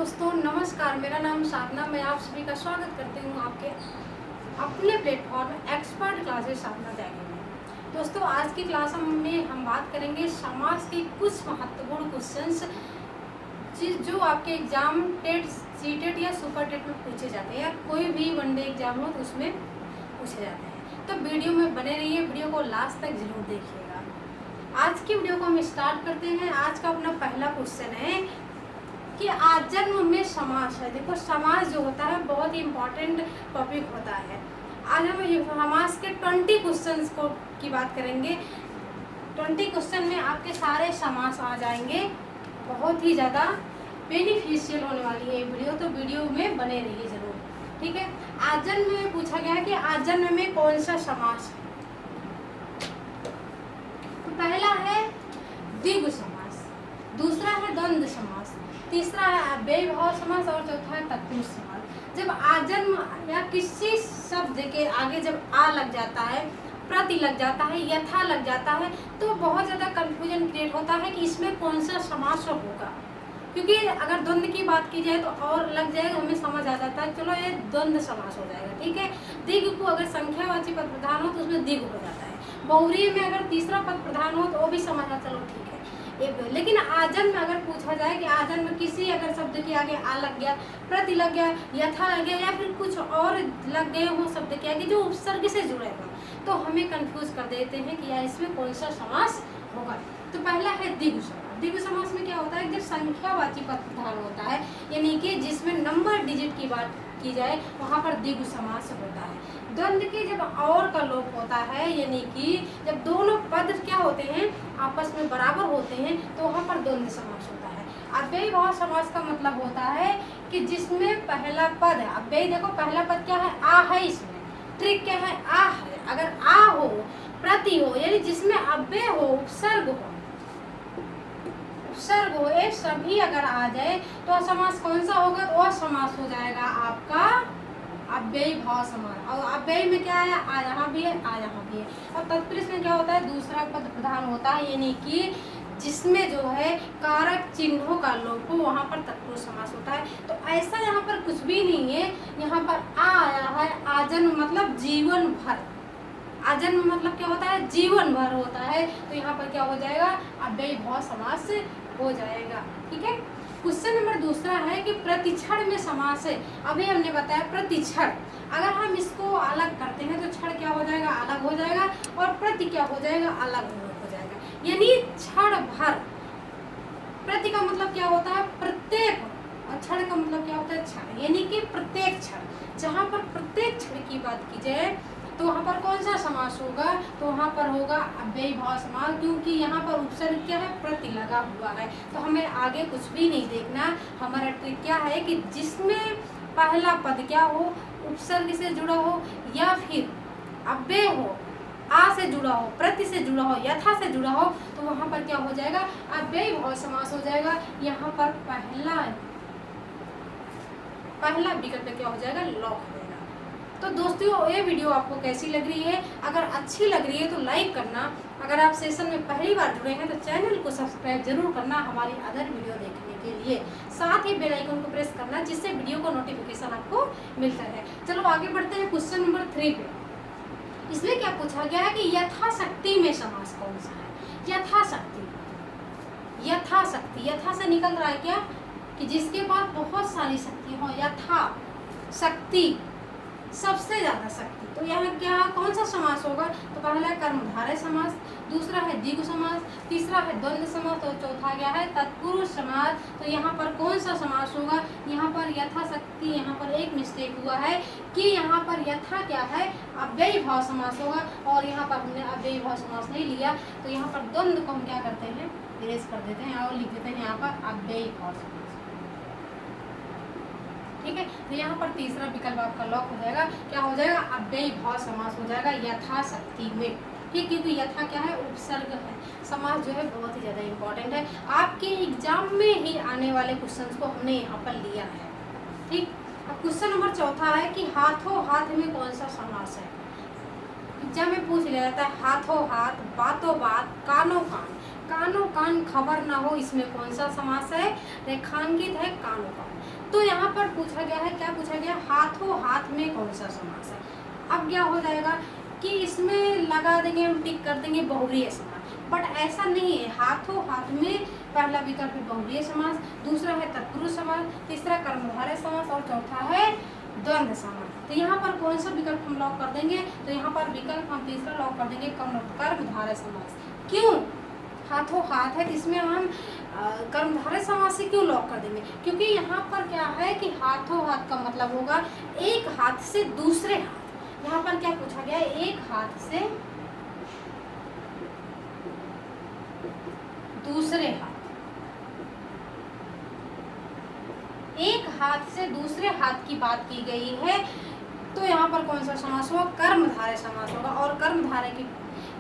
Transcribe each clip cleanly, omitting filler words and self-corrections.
दोस्तों नमस्कार, मेरा नाम साधना। मैं आप सभी का स्वागत करती हूँ आपके अपने प्लेटफॉर्म एक्सपर्ट क्लासेस साधना त्यागी में। दोस्तों आज की क्लास में हम बात करेंगे समाज के कुछ महत्वपूर्ण क्वेश्चंस जो आपके एग्जाम टेट सीटेट या सुपर टेट में पूछे जाते हैं या कोई भी वनडे एग्जाम हो तो उसमें पूछे जाते हैं। तो वीडियो में बने रहिए, वीडियो को लास्ट तक जरूर देखिएगा। आज की वीडियो को हम स्टार्ट करते हैं। आज का अपना पहला क्वेश्चन है कि आजन्म में समाज है। देखो समाज जो होता है बहुत ही इम्पोर्टेंट टॉपिक होता है। आज हम समाज के 20 क्वेश्चंस को की बात करेंगे। 20 क्वेश्चन में आपके सारे समास आ जाएंगे। बहुत ही ज़्यादा बेनिफिशियल होने वाली है ये वीडियो, तो वीडियो में बने रहिए जरूर, ठीक है। आजन्म में पूछा गया है कि आजन्म में कौन सा समास है। तो पहला है द्विगु समास, दूसरा है द्वंद्व समास, तीसरा है अव्ययभाव समास और चौथा है तत्पुरुष समास। जब आजन्म या किसी शब्द के आगे जब आ लग जाता है, प्रति लग जाता है, यथा लग जाता है, तो बहुत ज़्यादा कंफ्यूजन क्रिएट होता है कि इसमें कौन सा समास होगा। क्योंकि अगर द्वंद्व की बात की जाए तो और लग जाएगा, हमें समझ आ जाता है, चलो ये द्वंद्व समास हो जाएगा, ठीक है। दिग को अगर संख्यावाची पद प्रधान हो तो उसमें दिग हो जाता है। बहुरी में अगर तीसरा पद प्रधान हो तो वो भी समझ आ, चलो ठीक है। लेकिन आजन्म में अगर पूछा जाए कि आजन्म में किसी अगर शब्द के आगे आ लग गया, प्रति लग गया, यथा लग गया या फिर कुछ और लग गए हो शब्द के आगे जो उपसर्ग से जुड़े हो, तो हमें कंफ्यूज कर देते हैं कि यार इसमें कौन सा समास होगा। तो पहला है द्विगु समास। द्विगु समास में क्या होता है, जब संख्यावाची पद प्रधान होता है, यानी कि जिसमें नंबर डिजिट की बात की जाए वहाँ पर द्विगु समास होता है। द्वंद्व के जब और का लोप होता है, यानी कि जब दोनों पद क्या होते हैं आपस में बराबर होते हैं, तो वहाँ पर द्वंद्व समास होता है। अव्ययभाव समास का मतलब होता है कि जिसमें पहला पद है, अव्यय देखो पहला पद क्या है, आ है, इसमें ट्रिक क्या है, आ है। अगर आ हो, प्रति हो, यानी जिसमें अव्यय हो, उपसर्ग हो, उपसर्ग हो, ये सभी अगर आ जाए तो समास कौन सा होगा, वो समास हो जाएगा आपका अव्ययभाव समास। और अव्यय में क्या है, आ यहाँ भी है, आ यहाँ भी है। और तत्पुरुष में क्या होता है, दूसरा पद प्रधान होता है, यानी कि जिसमें जो है कारक चिन्हों का लोप हो, वहाँ पर तत्पुरुष समास होता है। तो ऐसा यहाँ पर कुछ भी नहीं है, यहाँ पर आ आया है। आजन्म मतलब जीवन भर, आजन्म मतलब क्या होता है, जीवन भर होता है, तो यहाँ पर क्या हो जाएगा, अव्ययभाव समास हो जाएगा, ठीक है। क्वेश्चन नंबर दूसरा है कि प्रतिक्षण में समास है। अभी हमने बताया प्रतिक्षण, अगर हम इसको अलग करते हैं तो क्षण क्या हो जाएगा, अलग हो जाएगा, और प्रति क्या हो जाएगा, अलग हो जाएगा, यानी क्षण भर। प्रति का मतलब क्या होता है, प्रत्येक, और क्षण का मतलब क्या होता है, क्षण, यानी कि प्रत्येक क्षण। जहाँ पर प्रत्येक क्षण की बात की जाए तो वहाँ पर कौन सा समास होगा, तो वहाँ पर होगा अव्ययभाव समास, क्योंकि यहाँ पर उपसर्ग क्या है, प्रति लगा हुआ है। तो हमें आगे कुछ भी नहीं देखना, हमारा ट्रिक क्या है कि जिसमें पहला पद क्या हो, उपसर्ग से जुड़ा हो या फिर अव्यय हो, आ से जुड़ा हो, प्रति से जुड़ा हो, यथा से जुड़ा हो, तो वहाँ पर क्या हो जाएगा, अव्ययभाव समास हो जाएगा। यहाँ पर पहला विकल्प क्या हो जाएगा, लॉक हो जाएगा। तो दोस्तों ये वीडियो आपको कैसी लग रही है, अगर अच्छी लग रही है तो लाइक करना। अगर आप सेशन में पहली बार जुड़े हैं तो चैनल को सब्सक्राइब जरूर करना हमारी अदर वीडियो देखने के लिए। साथ ही बेल आइकन को प्रेस करना जिससे वीडियो को नोटिफिकेशन आपको मिलता है। चलो आगे बढ़ते हैं क्वेश्चन नंबर 3 पे। इसमें क्या पूछा गया है कि यथाशक्ति में समास कौन सा है। यथाशक्ति, यथाशक्ति, यथा से निकल रहा है क्या, कि जिसके पास बहुत सारी शक्ति हो, यथा शक्ति, सबसे ज्यादा शक्ति। तो यहाँ क्या कौन सा समास होगा, तो पहला है कर्मधारय समास, दूसरा है द्विगु समास, तीसरा है द्वंद्व समास और चौथा गया है तत्पुरुष समास। तो यहाँ पर कौन सा समास होगा, यहाँ पर यथाशक्ति, यहाँ पर एक मिस्टेक हुआ है कि यहाँ पर यथा क्या है, अव्ययभाव समास होगा, और यहाँ पर हमने अव्ययभाव समास नहीं लिया, तो यहाँ पर द्वंद्व को हम क्या करते हैं, इरेज कर देते हैं और लिख देते हैं यहाँ पर अव्ययभाव समास, ठीक है। तो यहाँ पर तीसरा विकल्प आपका लॉक हो जाएगा, क्या हो जाएगा, अव्ययभाव समास हो जाएगा यथाशक्ति में, ठीक। क्योंकि यथा क्या है, उपसर्ग है। समास जो है बहुत ही ज़्यादा इंपॉर्टेंट है, आपके एग्जाम में ही आने वाले क्वेश्चंस को हमने यहाँ पर लिया है, ठीक। अब क्वेश्चन नंबर चौथा है कि हाथों हाथ में कौन सा समास है। एग्जाम में पूछ लिया जाता है हाथों हाथ, बातों बात, कानों कान, कानो कान खबर ना हो, इसमें कौन सा समास है? रेखांकित है कानो कान। तो यहाँ पर पूछा गया है, क्या पूछा गया? हाथों हाथ में कौन सा समास है। अब क्या हो जाएगा कि इसमें लगा देंगे, हम टिक कर देंगे बहुव्रीहि समास, बट ऐसा नहीं है। हाथों हाथ में पहला विकल्प है बहुव्रीहि समास, दूसरा है तत्पुरुष समास, तीसरा कर्मधारय समास और चौथा है द्वंद्व समास। तो यहाँ पर कौन सा विकल्प हम लॉक कर देंगे? तो यहाँ पर विकल्प हम तीसरा लॉक कर देंगे, कर्मधारय समास। क्यों? हाथों हाथ है, इसमें हम कर्मधारय समास से क्यों लॉक कर देंगे? क्योंकि यहाँ पर क्या है कि हाथों हाथ का मतलब होगा एक हाथ से दूसरे हाथ। यहाँ पर क्या पूछा गया है? एक हाथ से दूसरे हाथ, एक हाथ से दूसरे हाथ की बात की गई है। तो यहाँ पर कौन सा समास होगा? कर्मधारय समास होगा। और कर्मधारय की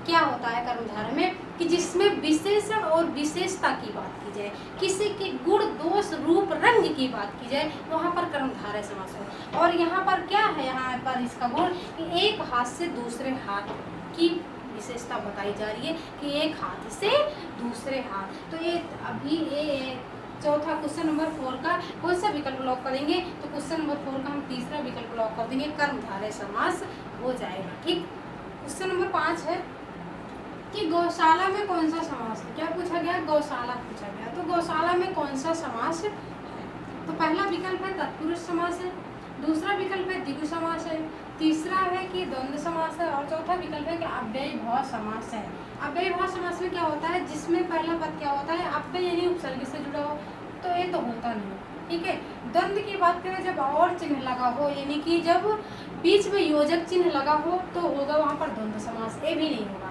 क्या होता है? कर्मधारय में कि जिसमें विशेषण और विशेषता की बात की जाए, किसी के गुण दोष रूप रंग की बात की जाए, वहाँ पर कर्मधारय समास होगा। और यहाँ पर क्या है? यहाँ पर इसका गुण कि एक हाथ से दूसरे हाथ की विशेषता बताई जा रही है कि एक हाथ से दूसरे हाथ। तो ये अभी ये चौथा क्वेश्चन नंबर 4 का कौन सा विकल्प लॉक करेंगे? तो क्वेश्चन नंबर 4 का हम तीसरा विकल्प लॉक कर देंगे, कर्मधारय समास हो जाएगा। ठीक। क्वेश्चन नंबर 5 है कि गौशाला में कौन सा समास है। क्या पूछा गया? गौशाला पूछा गया। तो गौशाला में कौन सा समास है? तो पहला विकल्प है तत्पुरुष समास है, दूसरा विकल्प है द्विगु समास है, तीसरा है कि द्वंद्व समास है और चौथा विकल्प है कि अव्ययीभाव समास है। अव्ययीभाव समास में क्या होता है? जिसमें पहला पद क्या होता है? अव्यय यानी उपसर्ग से जुड़ा हो, तो ये तो होता नहीं। ठीक है। द्वंद्व की बात करें जब और चिन्ह लगा हो, यानी कि जब बीच में योजक चिन्ह लगा हो तो होगा वहाँ पर द्वंद्व समास, ये भी नहीं होगा।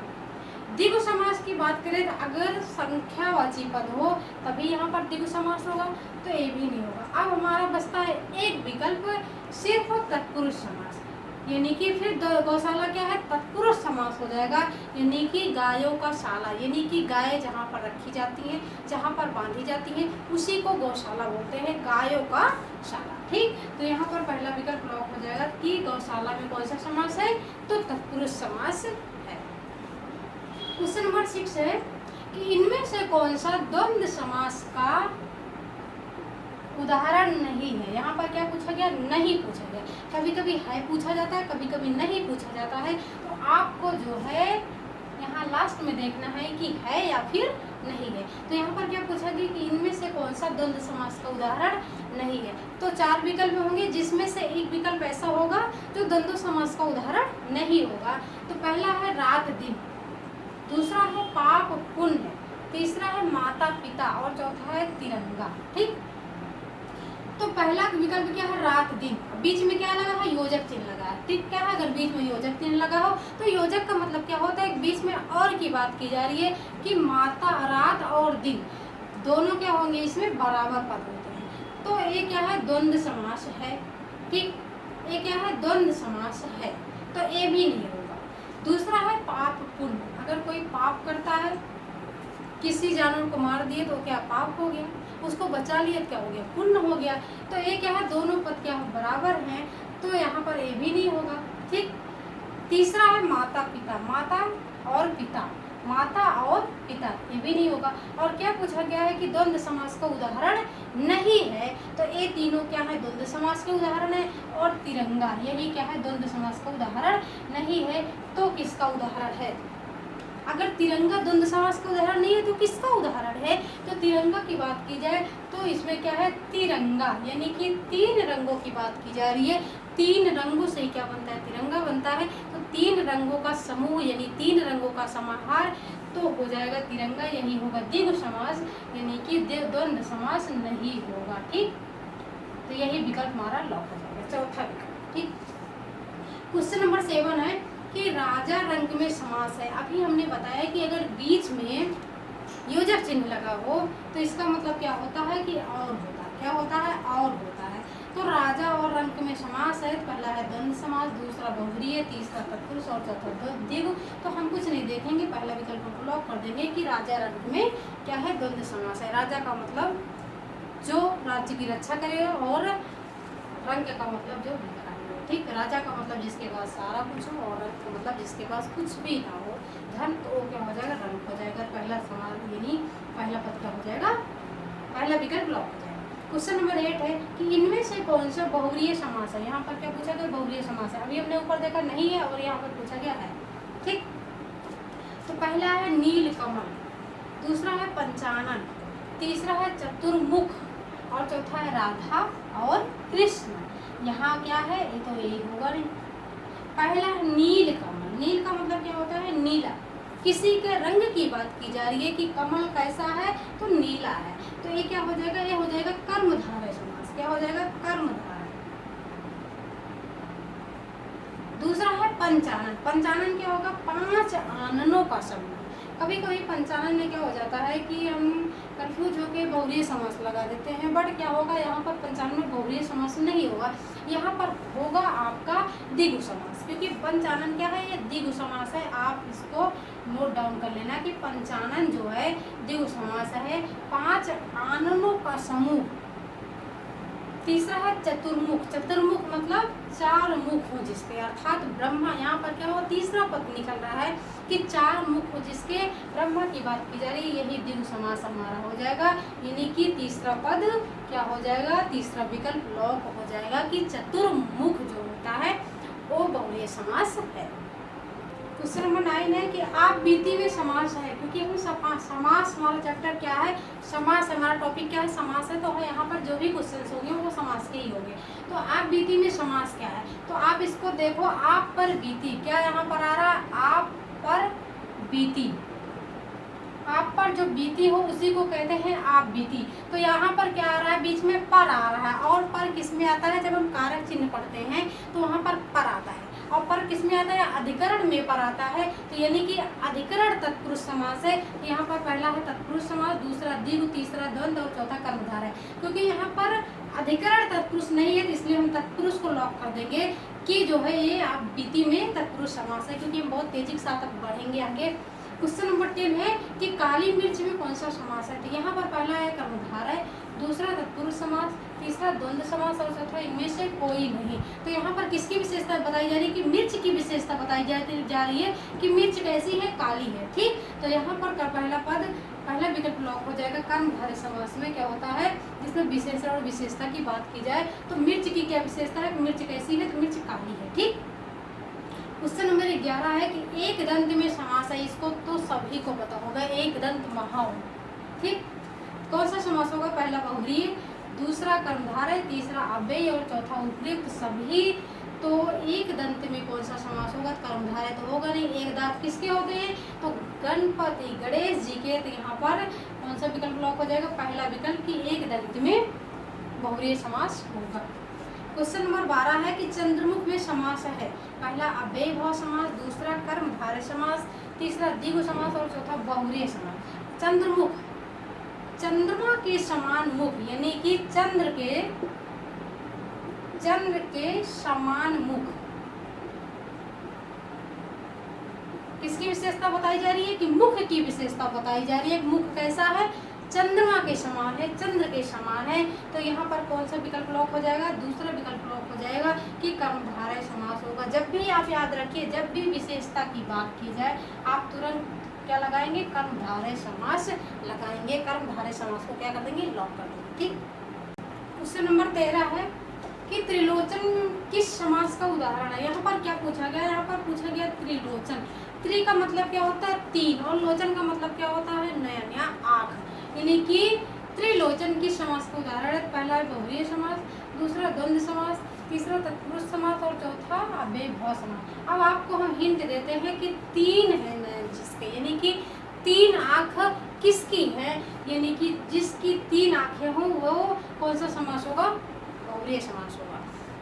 द्विगु समास की बात करें तो अगर संख्यावाची पद हो तभी यहाँ पर द्विगु समास होगा, तो ये भी नहीं होगा। अब हमारा बचता है एक विकल्प, सिर्फ तत्पुरुष समास, यानी कि फिर गौशाला क्या है? तत्पुरुष समास हो जाएगा, यानी कि गायों का शाला, यानी कि गाय जहाँ पर रखी जाती हैं, जहाँ पर बांधी जाती हैं, उसी को गौशाला बोलते हैं, गायों का शाला। ठीक। तो यहाँ पर पहला विकल्प लॉक हो जाएगा कि गौशाला में कौन सा समास है? तो तत्पुरुष समास है। क्वेश्चन नंबर 6 है कि इनमें से कौन सा द्वंद्व समास का उदाहरण नहीं है। यहाँ पर क्या पूछा गया? नहीं पूछा गया। कभी कभी है पूछा जाता है, कभी कभी नहीं पूछा जाता है। तो आपको जो है यहाँ लास्ट में देखना है कि है या फिर नहीं है। तो यहाँ पर क्या पूछा गया कि इनमें से कौन सा द्वंद्व समास का उदाहरण नहीं है। तो 4 विकल्प होंगे, जिसमें से एक विकल्प ऐसा होगा जो द्वंद्व समास का उदाहरण नहीं होगा। तो पहला है रात दिन, दूसरा है पाप पुण्य, तीसरा है माता पिता और चौथा है तिरंगा। ठीक। तो पहला विकल्प क्या है? रात दिन। बीच में क्या लगा है? योजक चिन्ह लगा है। ठीक। क्या है? अगर बीच में योजक चिन्ह लगा हो तो योजक का मतलब क्या होता है? बीच में और की बात की जा रही है कि माता, रात और दिन दोनों क्या होंगे? इसमें बराबर पद होते हैं। तो ये क्या है? द्वंद्व समास है। ठीक। ये क्या है? द्वंद्व समास है, तो ये भी नहीं होगा। दूसरा है पाप पुण्य, अगर कोई पाप करता है, किसी जानवर को मार दिए तो क्या पाप हो गया, उसको बचा लिया क्या हो गया? पुण्य हो गया। तो ये क्या है? दोनों पद क्या बराबर हैं, तो यहाँ पर ये भी नहीं होगा। ठीक। तीसरा है माता पिता, माता और पिता, माता और पिता, ये भी नहीं होगा। और क्या पूछा गया है कि द्वंद्व समास का उदाहरण नहीं है, तो ये तीनों क्या है? द्वंद्व समास के उदाहरण है। और तिरंगा, यही क्या है? द्वंद्व समास का उदाहरण नहीं है। तो किसका उदाहरण है? अगर तिरंगा द्वंद्व समास का उदाहरण नहीं है तो किसका उदाहरण है? तो तिरंगा की बात की जाए तो इसमें क्या है? तिरंगा, यानी कि 3 रंगों की बात की जा रही है। 3 रंगों से क्या बनता है? तिरंगा बनता है। तो 3 रंगों का समूह यानी 3 रंगों का समाहार तो हो जाएगा तिरंगा, यही होगा द्विगु समास, यानी कि द्वंद्व समास नहीं होगा। ठीक। तो यही विकल्प हमारा लॉक हो जाएगा, चौथा विकल्प। ठीक। क्वेश्चन नंबर 7 है कि राजा रंग में समास है। अभी हमने बताया कि अगर बीच में योजक चिन्ह लगा हो तो इसका मतलब क्या होता है कि और होता है। क्या होता है? और होता है। तो राजा और रंग में समास है। पहला है द्वंद्व समास, दूसरा बहुव्रीहि है, तीसरा तत्पुरुष और चौथा द्विगु। तो हम कुछ नहीं देखेंगे, पहला विकल्प को लॉक कर देंगे कि राजा रंग में क्या है? द्वंद्व समास है। राजा का मतलब जो राज्य की रक्षा करे और रंग का मतलब जो। ठीक। राजा का मतलब जिसके पास सारा कुछ हो और रंग का मतलब जिसके पास कुछ भी ना हो। धन, तो वो क्या हो जाएगा, रंग हो जाएगा। पहला सवाल यानी पहला पद क्या हो जाएगा, पहला विकल्प लॉक हो जाएगा। क्वेश्चन नंबर 8 है कि इनमें से कौन सा बहुव्रीहि समास है। यहाँ पर क्या पूछा गया, बहुव्रीहि समास है। अभी हमने ऊपर देखा नहीं है और यहाँ पर पूछा गया है। ठीक, तो पहला है नीलकमल, दूसरा है पंचानन, तीसरा है चतुर्मुख और चौथा है राधा और कृष्ण। यहाँ क्या है, ये तो यही होगा नहीं। पहला है नीलकमल, नील का मतलब क्या होता है, नीला। किसी के रंग की बात की जा रही है कि कमल कैसा है, तो नीला है। तो ये क्या हो जाएगा, ये हो जाएगा कर्मधारय समास। क्या हो जाएगा, कर्मधारय। दूसरा है पंचानन, पंचानन क्या होगा, 5 आननों का समूह। कभी कभी पंचानन में क्या हो जाता है कि हम कंफ्यूज होकर बहुव्रीहि समास लगा देते हैं, बट क्या होगा यहाँ पर पंचानन में बहुव्रीहि समास नहीं होगा, यहाँ पर होगा आपका द्विगु समास। क्योंकि पंचानन क्या है, ये द्विगु समास है। आप इसको नोट डाउन कर लेना कि पंचानन जो है द्विगु समास है, 5 आननों का समूह। तीसरा है चतुर्मुख, चतुर्मुख मतलब 4 मुख हो जिसके, अर्थात ब्रह्मा। यहाँ पर क्या हो, तीसरा पद निकल रहा है कि 4 मुख हो जिसके, ब्रह्मा की बात की जा रही है, यही द्विगु समास हमारा हो जाएगा। यानी कि तीसरा पद क्या हो जाएगा, तीसरा विकल्प लॉक हो जाएगा कि चतुर्मुख जो होता है वो बहुव्रीहि समास है। क्वेश्चन नंबर 9 है कि आप बीती में समास है, क्योंकि हम समास हमारा चैप्टर क्या है, समास हमारा टॉपिक क्या है, समास है। तो यहाँ पर जो भी क्वेश्चन होंगे वो समास के ही होंगे। तो आप बीती में समास क्या है, तो आप इसको देखो, आप पर बीती, क्या यहाँ पर आ रहा है, आप पर बीती। आप पर जो बीती हो उसी को कहते हैं आप बीती। तो यहाँ पर क्या आ रहा है, बीच में पर आ रहा है। और पर किस में आता है, जब हम कारक चिन्ह पढ़ते हैं तो वहाँ पर आता है। और पर किस में आता है, अधिकरण में पर आता है। तो यानी कि अधिकरण तत्पुरुष समास है। यहाँ पर पहला है तत्पुरुष समास, दूसरा द्विगु, तीसरा द्वंद्व और चौथा कर्मधारय है। क्योंकि यहाँ पर अधिकरण तत्पुरुष नहीं है, इसलिए हम तत्पुरुष को लॉक कर देंगे कि जो है ये आप बीती में तत्पुरुष समास है, क्योंकि हम बहुत तेजी के साथ अब बढ़ेंगे आगे। क्वेश्चन नंबर 10 है कि काली मिर्च में कौन सा समास है। तो यहाँ पर पहला है कर्मधारय, दूसरा तत्पुरुष समास, तीसरा द्वंद्व समास और चौथा इनमें से कोई नहीं। तो यहाँ पर किसकी विशेषता बताई जा रही है, कि मिर्च की विशेषता बताई जा रही है कि मिर्च कैसी है, काली है। ठीक, तो यहाँ पर पहला पद, पहला विकल्प लॉक हो जाएगा। कर्मधारय समास में क्या होता है, जिसमें विशेषण और विशेषता की बात की जाए तो मिर्च की क्या विशेषता है, मिर्च कैसी है, तो मिर्च काली है। ठीक, क्वेश्चन नंबर 11 है कि एक दंत में समास है। इसको तो सभी को पता होगा, एक दंत महाओ। ठीक, कौन सा समास होगा, पहला बहुव्रीहि, दूसरा कर्मधारय, तीसरा अव्ययी और चौथा उपयुक्त सभी। तो एक दंत में कौन सा समास होगा, कर्मधारय तो होगा नहीं। एक दांत किसके हो गए, तो गणपति गणेश जी के। तो यहाँ पर कौन सा विकल्प लॉक हो जाएगा, पहला विकल्प कि एक दंत में बहुव्रीहि समास होगा। क्वेश्चन नंबर 12 है कि चंद्रमुख में समास है। पहला अव्ययी भाव समास, दूसरा कर्मधारय समास, तीसरा द्विगु समास और चौथा बहुव्रीहि समास। चंद्रमुख, चंद्रमा के समान मुख, यानी कि चंद्र के समान मुख। किसकी विशेषता बताई जा रही है, कि मुख की विशेषता बताई जा रही है। मुख कैसा है, चंद्रमा के समान है, चंद्र के समान है। तो यहाँ पर कौन सा विकल्प लॉक हो जाएगा, दूसरा विकल्प लॉक हो जाएगा कि कर्मधारय समास होगा। जब भी आप याद रखिए, जब भी विशेषता की बात की जाए आप तुरंत क्या लगाएंगे, कर्मधारय समास लगाएंगे। कर्मधारय समास को क्या कर देंगे, लॉक कर देंगे। ठीक, क्वेश्चन नंबर 13 है कि त्रिलोचन किस समास का उदाहरण है। यहाँ पर क्या पूछा गया, यहाँ पर पूछा गया त्रिलोचन। त्रि का मतलब क्या होता है, 3, और लोचन का मतलब क्या होता है, नयन या आँख। यानी कि त्रिलोचन किस समास का उदाहरण है, पहला है बहुव्रीहि समास, दूसरा द्वंद्व समास, तीसरा तत्पुरुष समास और चौथा अव्ययी भाव समास। अब आपको हम हिंट देते हैं कि 3 है नयन जिसके, यानी कि 3 आँख किसकी है, यानी कि जिसकी 3 आँखें हों वो कौन सा समास होगा, बहुव्रीहि समास होगा।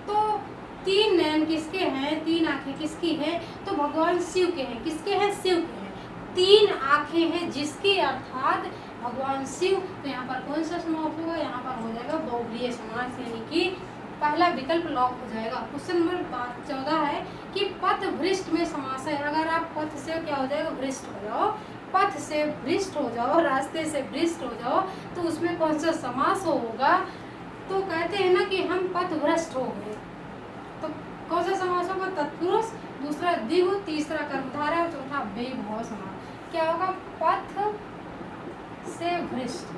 तो 3 नयन किसके हैं, 3 आँखें किसकी है, तो भगवान शिव के हैं। किसके हैं, शिव के हैं। 3 आँखें हैं जिसके, अर्थात भगवान शिव। तो यहाँ पर कौन सा समास होगा, यहाँ पर हो जाएगा बहुव्रीहि समास, यानी कि पहला विकल्प लॉक हो जाएगा। क्वेश्चन नंबर 14 है कि पथ भ्रष्ट में समास है। अगर आप पथ से क्या हो जाएगा, भ्रष्ट हो जाओ, पथ से भ्रष्ट हो जाओ, रास्ते से भ्रष्ट हो जाओ, तो उसमें कौन सा समास होगा, तो कहते हैं ना कि हम पथ भ्रष्ट हो गए। तो कौन सा समास होगा? तत्पुरुष, दूसरा द्विगु, तीसरा कर्मधारय और चौथा अव्ययीभाव समास। क्या होगा? पथ से भ्रष्ट,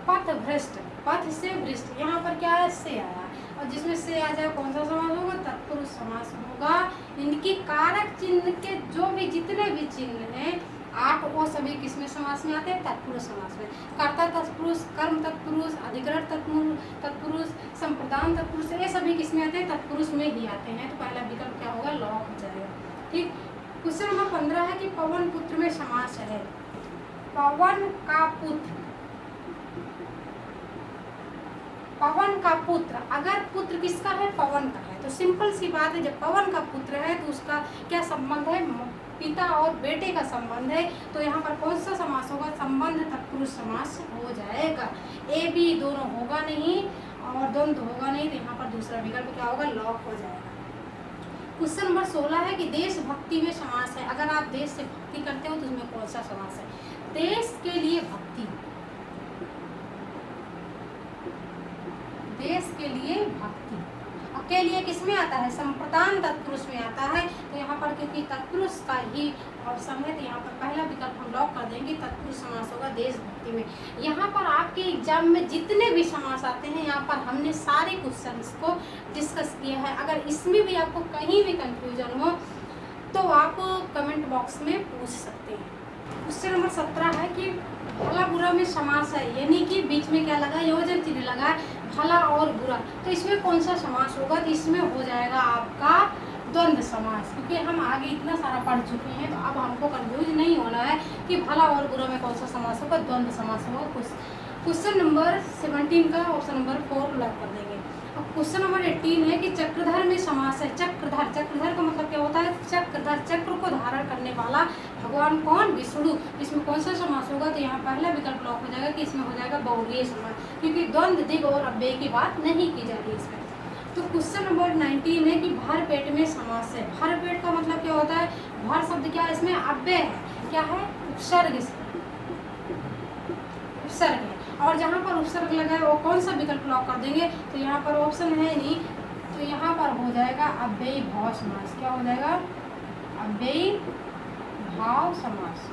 पथ भ्रष्ट, पथ से भ्रष्ट। यहाँ पर क्या है? से आया, और जिसमें से आ जाए कौन सा समास होगा? तत्पुरुष समास होगा। इनकी कारक चिन्ह के जो भी जितने भी चिन्ह हैं 8, वो सभी किसमें समास में आते हैं? तत्पुरुष समास में। कर्ता तत्पुरुष, कर्म तत्पुरुष, अधिकरण तत्पुरुष, संप्रदान तत्पुरुष, ये सभी किसमें आते हैं? तत्पुरुष में ही आते हैं। तो पहला विकल्प क्या होगा? लॉक हो जाएगा। ठीक। क्वेश्चन नंबर 15 है कि पवन पुत्र में समास है। पवन का पुत्र, पवन का पुत्र, अगर पुत्र किसका है? पवन का है, तो सिंपल सी बात है, जब पवन का पुत्र है तो उसका क्या संबंध है? पिता और बेटे का संबंध है। तो यहाँ पर कौन सा समास होगा? संबंध तत्पुरुष समास हो जाएगा। ए बी दोनों होगा नहीं और द्वंद्व होगा नहीं, तो यहाँ पर दूसरा विकल्प क्या होगा? लॉक हो जाएगा। क्वेश्चन नंबर 16 है कि देशभक्ति में समास है। अगर आप देश से भक्ति करते हो तो उसमें कौन सा समास है? देश के लिए भक्ति, देश के लिए भक्ति के लिए किसमें आता है? संप्रदान तत्पुरुष में आता है। तो यहाँ पर क्योंकि तत्पुरुष का ही ऑप्शन है, तो यहाँ पर पहला विकल्प हम लॉक कर देंगे, तत्पुरुष समास होगा देशभक्ति में। यहाँ पर आपके एग्जाम में जितने भी समास आते हैं, यहाँ पर हमने सारे क्वेश्चंस को डिस्कस किया है। अगर इसमें भी आपको कहीं भी कंफ्यूजन हो तो आप कमेंट बॉक्स में पूछ सकते हैं। क्वेश्चन नंबर 17 है कि भला बुरा में समास है, यानी कि बीच में क्या लगा? योजक चिन्ह लगा है, भला और बुरा। तो इसमें कौन सा समास होगा? तो इसमें हो जाएगा आपका द्वंद्व समास, क्योंकि हम आगे इतना सारा पढ़ चुके हैं, तो अब हमको कंफ्यूज नहीं होना है कि भला और बुरा में कौन सा समास होगा? द्वंद्व समास होगा। क्वेश्चन नंबर 17 का ऑप्शन नंबर 4 लॉक कर देंगे। अब क्वेश्चन नंबर 18 है कि चक्रधर में समास है। चक्रधर, चक्रधर का मतलब क्या होता है? चक्रधर, चक्र को धारण करने वाला भगवान कौन? विष्णु। इसमें कौन सा समास होगा? तो यहाँ पहला विकल्प लॉक हो जाएगा कि इसमें हो जाएगा बहुव्रीहि समास, क्योंकि द्वंद्व, दिग और अव्यय की बात नहीं की जा रही इसमें। तो क्वेश्चन नंबर 19 है कि भर पेट में समास है। भर पेट का मतलब क्या होता है? भर शब्द क्या है? इसमें अव्यय है, क्या है? उपसर्ग से, उपसर्ग है, और जहाँ पर उपसर्ग लगा है वो कौन सा विकल्प लॉक कर देंगे? तो यहाँ पर ऑप्शन है नहीं, तो यहाँ पर हो जाएगा अव्ययी भाव समास। क्या हो जाएगा? अव्ययी भाव समास,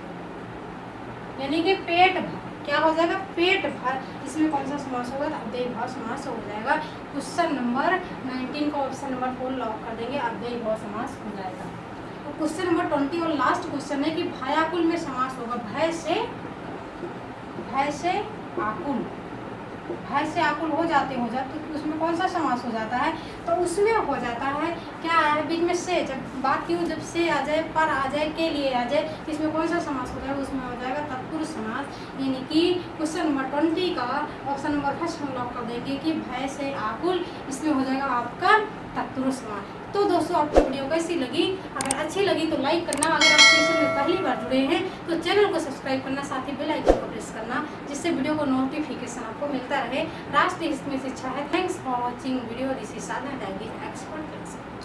यानी कि पेट भर। क्या हो जाएगा? पेट भर। इसमें कौन सा समास होगा? अव्ययी भाव समास हो जाएगा। क्वेश्चन नंबर 19 का ऑप्शन नंबर 4 लॉक कर देंगे, अव्ययी भाव समास हो जाएगा। तो क्वेश्चन नंबर 20 और लास्ट क्वेश्चन है कि भयाकुल में समास होगा। भय से, भय से आकुल, भय से आकुल हो जाते तो उसमें कौन सा समास हो जाता है? तो उसमें हो जाता है क्या है? बीच में से, जब बात की जब से आ जाए, पर आ जाए, के लिए आ जाए, तो इसमें कौन सा समास हो जाएगा? उसमें हो जाएगा तत्पुरुष समास। यानी कि क्वेश्चन नंबर 20 का ऑप्शन नंबर 1 हम लॉक कर देंगे कि भय से आकुल, इसमें हो जाएगा आपका तत्पुरुष समास। तो दोस्तों आपको वीडियो कैसी लगी? अगर अच्छी लगी तो लाइक करना, अगर आप चैनल में पहली बार जुड़े हैं तो चैनल को सब्सक्राइब करना, साथ ही बेल आइकन को प्रेस करना, जिससे वीडियो को नोटिफिकेशन आपको मिलता रहे। राष्ट्रीय हित में शिक्षा है। Thanks for watching video. This is Sadhana diary expert.